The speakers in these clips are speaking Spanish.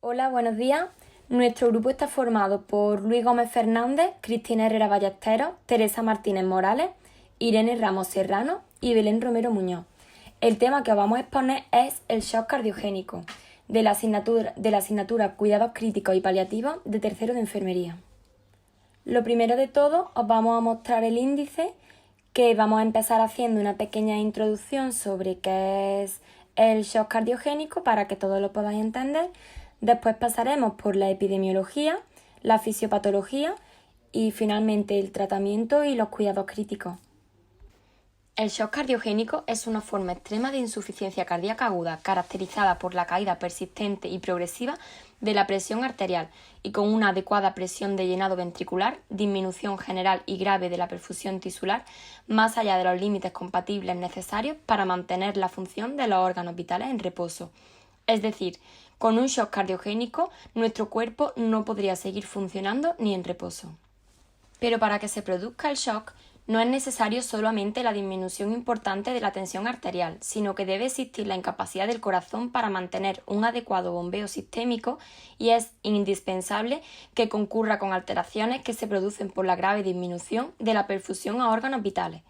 Hola, buenos días. Nuestro grupo está formado por Luis Gómez Fernández, Cristina Herrera Ballesteros, Teresa Martínez Morales, Irene Ramos Serrano y Belén Romero Muñoz. El tema que os vamos a exponer es el shock cardiogénico, de la asignatura Cuidados Críticos y Paliativos de tercero de Enfermería. Lo primero de todo, os vamos a mostrar el índice, que vamos a empezar haciendo una pequeña introducción sobre qué es el shock cardiogénico para que todos lo podáis entender. Después pasaremos por la epidemiología, la fisiopatología y finalmente el tratamiento y los cuidados críticos. El shock cardiogénico es una forma extrema de insuficiencia cardíaca aguda caracterizada por la caída persistente y progresiva de la presión arterial y con una adecuada presión de llenado ventricular, disminución general y grave de la perfusión tisular, más allá de los límites compatibles necesarios para mantener la función de los órganos vitales en reposo. Es decir, con un shock cardiogénico nuestro cuerpo no podría seguir funcionando ni en reposo. Pero para que se produzca el shock no es necesario solamente la disminución importante de la tensión arterial, sino que debe existir la incapacidad del corazón para mantener un adecuado bombeo sistémico y es indispensable que concurra con alteraciones que se producen por la grave disminución de la perfusión a órganos vitales.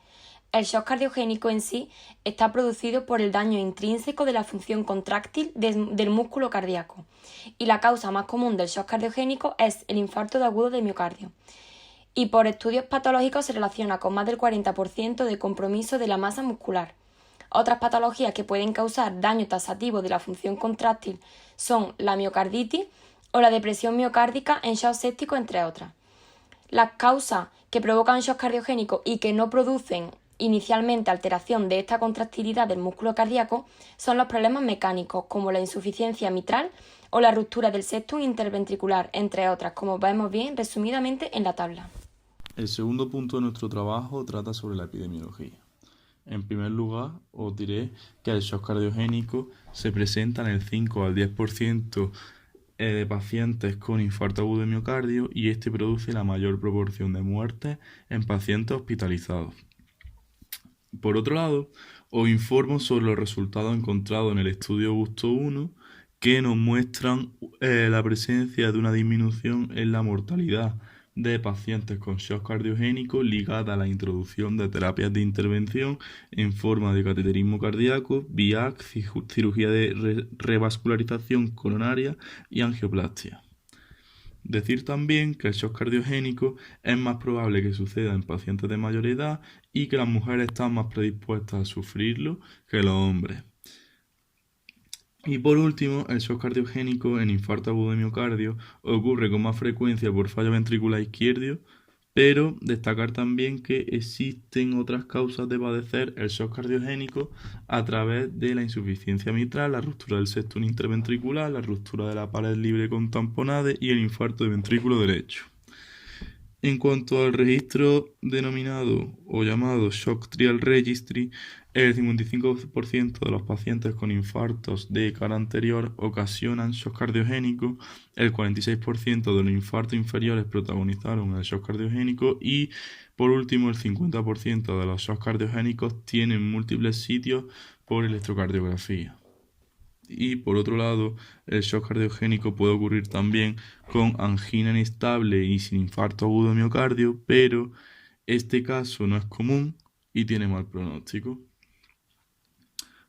El shock cardiogénico en sí está producido por el daño intrínseco de la función contráctil del músculo cardíaco y la causa más común del shock cardiogénico es el infarto de agudo de miocardio. Y por estudios patológicos se relaciona con más del 40% de compromiso de la masa muscular. Otras patologías que pueden causar daño tasativo de la función contráctil son la miocarditis o la depresión miocárdica en shock séptico, entre otras. Las causas que provocan shock cardiogénico y que no producen inicialmente alteración de esta contractilidad del músculo cardíaco son los problemas mecánicos como la insuficiencia mitral o la ruptura del septum interventricular, entre otras, como vemos bien resumidamente en la tabla. El segundo punto de nuestro trabajo trata sobre la epidemiología. En primer lugar, os diré que el shock cardiogénico se presenta en el 5 al 10% de pacientes con infarto agudo de miocardio y este produce la mayor proporción de muertes en pacientes hospitalizados. Por otro lado, os informo sobre los resultados encontrados en el estudio Gusto 1 que nos muestran la presencia de una disminución en la mortalidad de pacientes con shock cardiogénico ligada a la introducción de terapias de intervención en forma de cateterismo cardíaco, VIAC, cirugía de revascularización coronaria y angioplastia. Decir también que el shock cardiogénico es más probable que suceda en pacientes de mayor edad y que las mujeres están más predispuestas a sufrirlo que los hombres. Y por último, el shock cardiogénico en infarto agudo de miocardio ocurre con más frecuencia por fallo ventricular izquierdo, pero destacar también que existen otras causas de padecer el shock cardiogénico a través de la insuficiencia mitral, la ruptura del septum interventricular, la ruptura de la pared libre con tamponade y el infarto de ventrículo derecho. En cuanto al registro denominado o llamado Shock Trial Registry, el 55% de los pacientes con infartos de cara anterior ocasionan shock cardiogénico, el 46% de los infartos inferiores protagonizaron el shock cardiogénico y, por último, el 50% de los shocks cardiogénicos tienen múltiples sitios por electrocardiografía. Y por otro lado, el shock cardiogénico puede ocurrir también con angina inestable y sin infarto agudo de miocardio, pero este caso no es común y tiene mal pronóstico.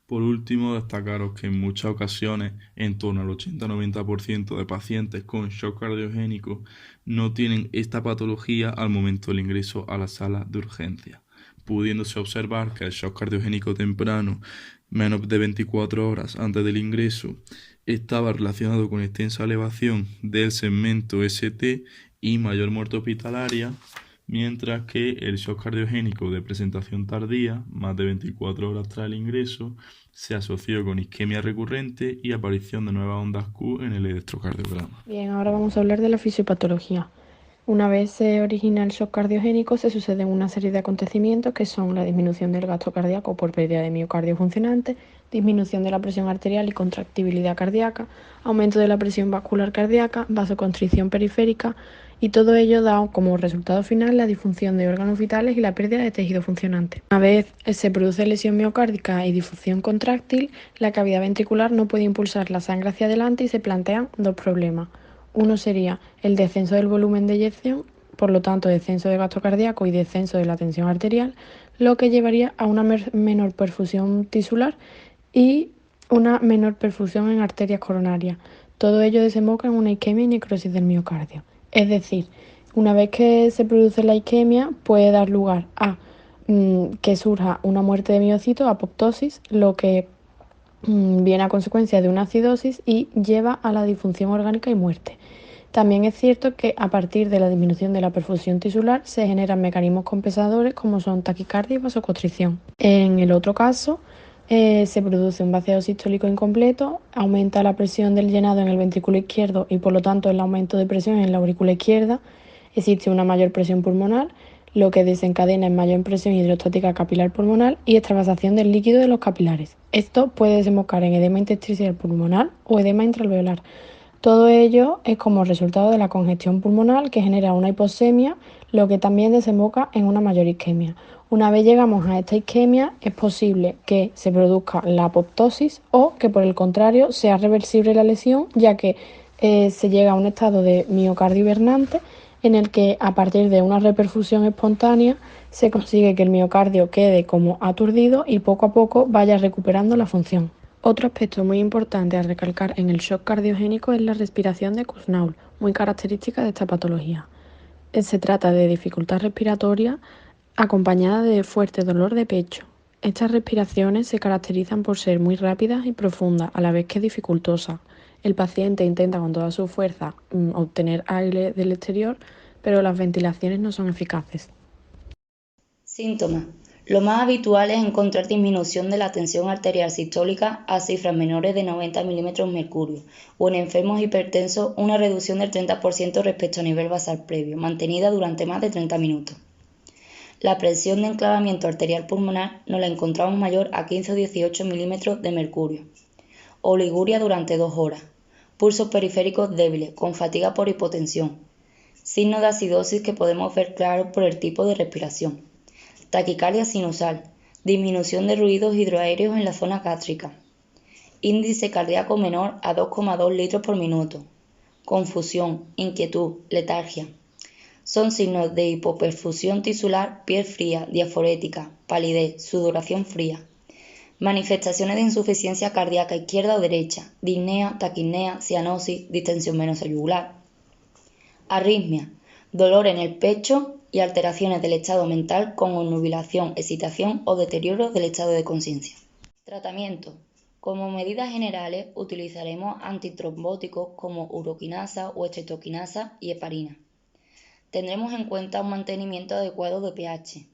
Por último, destacaros que en muchas ocasiones, en torno al 80-90% de pacientes con shock cardiogénico no tienen esta patología al momento del ingreso a la sala de urgencia, pudiéndose observar que el shock cardiogénico temprano, menos de 24 horas antes del ingreso, estaba relacionado con extensa elevación del segmento ST y mayor muerte hospitalaria, mientras que el shock cardiogénico de presentación tardía, más de 24 horas tras el ingreso, se asoció con isquemia recurrente y aparición de nuevas ondas Q en el electrocardiograma. Bien, ahora vamos a hablar de la fisiopatología. Una vez se origina el shock cardiogénico, se suceden una serie de acontecimientos que son la disminución del gasto cardíaco por pérdida de miocardio funcionante, disminución de la presión arterial y contractibilidad cardíaca, aumento de la presión vascular cardíaca, vasoconstricción periférica, y todo ello da como resultado final la disfunción de órganos vitales y la pérdida de tejido funcionante. Una vez se produce lesión miocárdica y difusión contráctil, la cavidad ventricular no puede impulsar la sangre hacia adelante y se plantean dos problemas. Uno sería el descenso del volumen de eyección, por lo tanto descenso de gasto cardíaco y descenso de la tensión arterial, lo que llevaría a una menor perfusión tisular y una menor perfusión en arterias coronarias. Todo ello desemboca en una isquemia y necrosis del miocardio. Es decir, una vez que se produce la isquemia, puede dar lugar a que surja una muerte de miocitos, apoptosis, lo que viene a consecuencia de una acidosis y lleva a la disfunción orgánica y muerte. También es cierto que a partir de la disminución de la perfusión tisular se generan mecanismos compensadores como son taquicardia y vasoconstricción. En el otro caso, se produce un vaciado sistólico incompleto, aumenta la presión del llenado en el ventrículo izquierdo y por lo tanto el aumento de presión en la aurícula izquierda, existe una mayor presión pulmonar, lo que desencadena en mayor presión hidrostática capilar pulmonar y extravasación del líquido de los capilares. Esto puede desembocar en edema intersticial pulmonar o edema intraalveolar. Todo ello es como resultado de la congestión pulmonar que genera una hipoxemia, lo que también desemboca en una mayor isquemia. Una vez llegamos a esta isquemia, es posible que se produzca la apoptosis o que por el contrario sea reversible la lesión, ya que se llega a un estado de miocardio hibernante en el que a partir de una reperfusión espontánea se consigue que el miocardio quede como aturdido y poco a poco vaya recuperando la función. Otro aspecto muy importante a recalcar en el shock cardiogénico es la respiración de Kuznauer, muy característica de esta patología. Se trata de dificultad respiratoria acompañada de fuerte dolor de pecho. Estas respiraciones se caracterizan por ser muy rápidas y profundas, a la vez que dificultosas. El paciente intenta con toda su fuerza obtener aire del exterior, pero las ventilaciones no son eficaces. Síntomas. Lo más habitual es encontrar disminución de la tensión arterial sistólica a cifras menores de 90 milímetros mercurio o en enfermos hipertensos una reducción del 30% respecto a nivel basal previo, mantenida durante más de 30 minutos. La presión de enclavamiento arterial pulmonar nos la encontramos mayor a 15 o 18 milímetros de mercurio. Oliguria durante 2 horas. Pulsos periféricos débiles, con fatiga por hipotensión. Signos de acidosis que podemos ver claros por el tipo de respiración. Taquicardia sinusal, disminución de ruidos hidroaéreos en la zona gástrica, índice cardíaco menor a 2,2 litros por minuto, confusión, inquietud, letargia. Son signos de hipoperfusión tisular, piel fría, diaforética, palidez, sudoración fría. Manifestaciones de insuficiencia cardíaca izquierda o derecha, disnea, taquipnea, cianosis, distensión venosa yugular. Arritmia, dolor en el pecho y alteraciones del estado mental con obnubilación, excitación o deterioro del estado de conciencia. Tratamiento. Como medidas generales utilizaremos antitrombóticos como uroquinasa o estreptoquinasa y heparina. Tendremos en cuenta un mantenimiento adecuado de pH.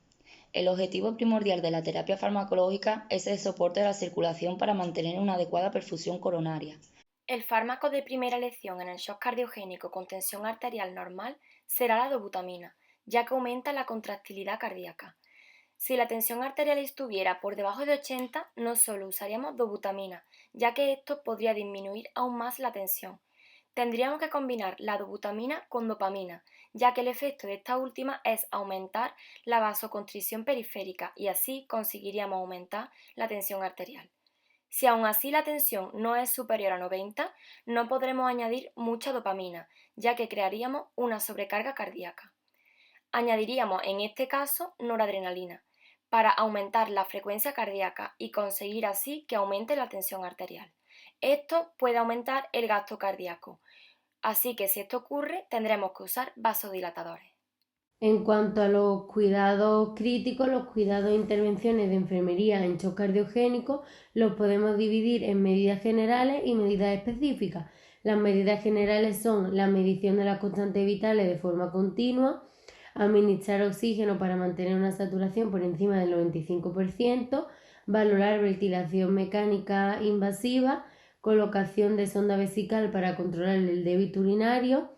El objetivo primordial de la terapia farmacológica es el soporte de la circulación para mantener una adecuada perfusión coronaria. El fármaco de primera elección en el shock cardiogénico con tensión arterial normal será la dobutamina, ya que aumenta la contractilidad cardíaca. Si la tensión arterial estuviera por debajo de 80, no solo usaríamos dobutamina, ya que esto podría disminuir aún más la tensión. Tendríamos que combinar la dobutamina con dopamina, ya que el efecto de esta última es aumentar la vasoconstricción periférica y así conseguiríamos aumentar la tensión arterial. Si aún así la tensión no es superior a 90, no podremos añadir mucha dopamina, ya que crearíamos una sobrecarga cardíaca. Añadiríamos en este caso noradrenalina, para aumentar la frecuencia cardíaca y conseguir así que aumente la tensión arterial. Esto puede aumentar el gasto cardíaco, así que si esto ocurre tendremos que usar vasodilatadores. En cuanto a los cuidados críticos, los cuidados e intervenciones de enfermería en shock cardiogénico los podemos dividir en medidas generales y medidas específicas. Las medidas generales son la medición de las constantes vitales de forma continua, administrar oxígeno para mantener una saturación por encima del 95%, valorar ventilación mecánica invasiva, colocación de sonda vesical para controlar el débito urinario,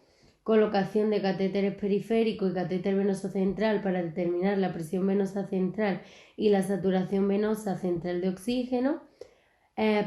colocación de catéteres periféricos y catéter venoso central para determinar la presión venosa central y la saturación venosa central de oxígeno,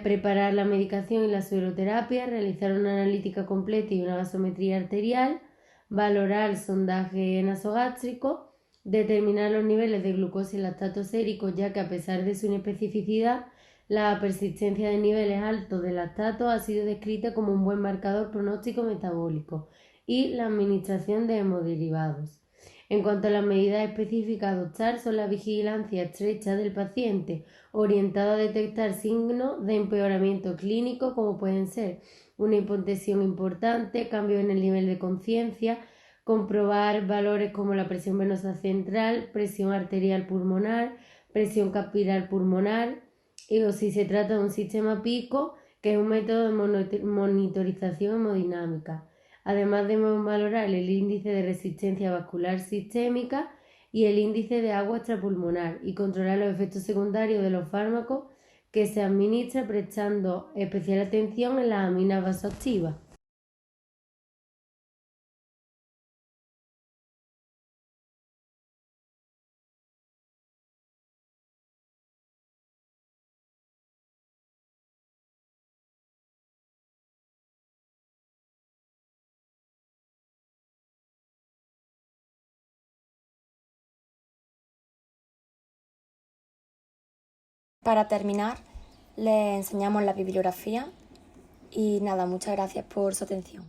preparar la medicación y la sueroterapia, realizar una analítica completa y una gasometría arterial, valorar sondaje nasogástrico, determinar los niveles de glucosa y lactato sérico, ya que a pesar de su inespecificidad, la persistencia de niveles altos de lactato ha sido descrita como un buen marcador pronóstico metabólico, y la administración de hemoderivados. En cuanto a las medidas específicas a adoptar, son la vigilancia estrecha del paciente, orientada a detectar signos de empeoramiento clínico, como pueden ser una hipotensión importante, cambios en el nivel de conciencia, comprobar valores como la presión venosa central, presión arterial pulmonar, presión capilar pulmonar, o si se trata de un sistema PICO, que es un método de monitorización hemodinámica. Además debemos valorar el índice de resistencia vascular sistémica y el índice de agua extrapulmonar y controlar los efectos secundarios de los fármacos que se administran, prestando especial atención en las aminas vasoactivas. Para terminar, les enseñamos la bibliografía y nada, muchas gracias por su atención.